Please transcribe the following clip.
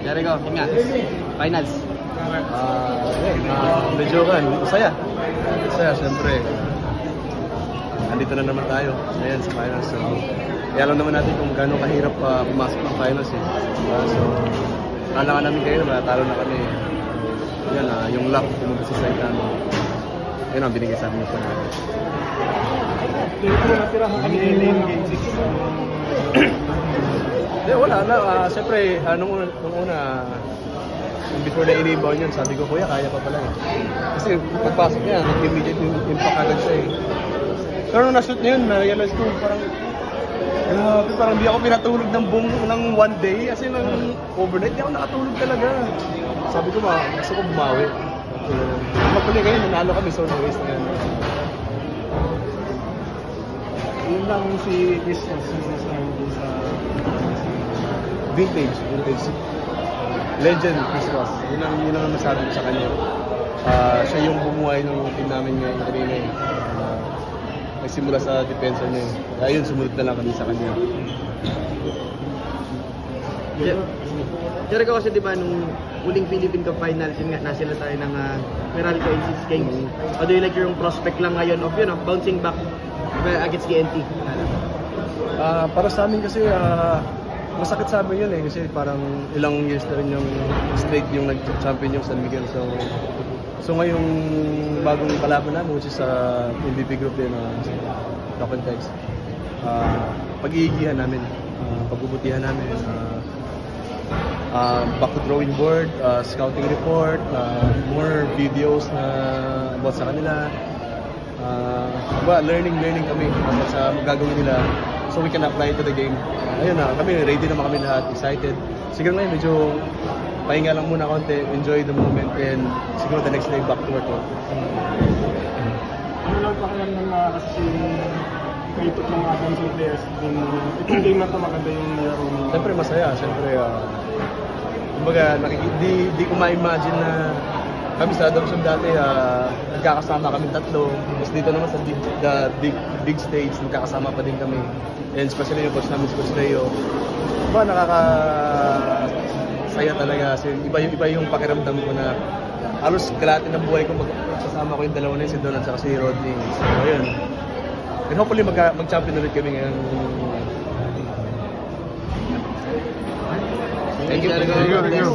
Jericho, yun nga. Finals. Medyo masaya. Masaya, siyempre. Andito na naman tayo ngayon sa finals. So, alam naman natin kung gaano kahirap pumasok ng finals eh. So, kailangan namin kayo na talo na kami. Yan, yung luck pumunta sa side namin. Yan ang binigay sa amin yung panalo. Wala na. Siyempre, nung una, before na i-rebound yun, sabi ko, kuya, kaya pa pala eh. Kasi pagpasok niya, nag-immediate impact agad siya eh. Pero nung na-shoot niya yun, na-realize ko parang di ako pinatulog ng one day. Kasi ng overnight, di ako nakatulog talaga. Sabi ko, gusto ko bumawi. Magpuli kayo, nanalo kami, so no waste na yan. Yun lang si Christmas sa Vintage. Legend Christmas. Yun ang nasabi ko sa kanya. Siya yung bumuhay ng team namin ngayon kanina eh. Nagsimula sa depensa niya eh. Kaya yun, sumunod na lang kami sa kanya. Jericho, kasi diba nung huling Philippine Cup Finals, yun nga, nasila tayo ng Meralco Aces Kings. How do you like yung prospect lang ngayon of bouncing back against GNT? Para sa amin kasi, masakit sa amin yun eh. Kasi parang ilang years na rin yung straight yung nag-champion yung San Miguel. So ngayong bagong kalaban namin, which is MVP group din, Rock and Tex, pag-iigihan namin, pagbubutihan namin, back to drawing board, scouting report, more videos na about sa kanila, learning kami sa magagawin nila so we can apply to the game. Ayun na, kami ready naman kami lahat, excited. Siguro ngayon medyo pahinga lang muna konti, enjoy the moment, and siguro the next day back to work. Ano lang pakiram ng kasi kaipot ng mga dancing players itong game na ito maganda yung laro mo? Siyempre masaya, siyempre kumbaga di ko ma-imagine na kami sa Adoption dati nagkakasama kami tatlo, tapos dito naman sa big stage nagkakasama pa din kami, and especially yung coach namin si Coach Leo. Nakakasaya talaga kasi iba yung pakiramdam ko na halos kalahati ng buhay ko magsasama ko yung dalawa na yun, si Don at si Rodney. So ayun, and hopefully mag-champion ulit kami ngayon. Thank you.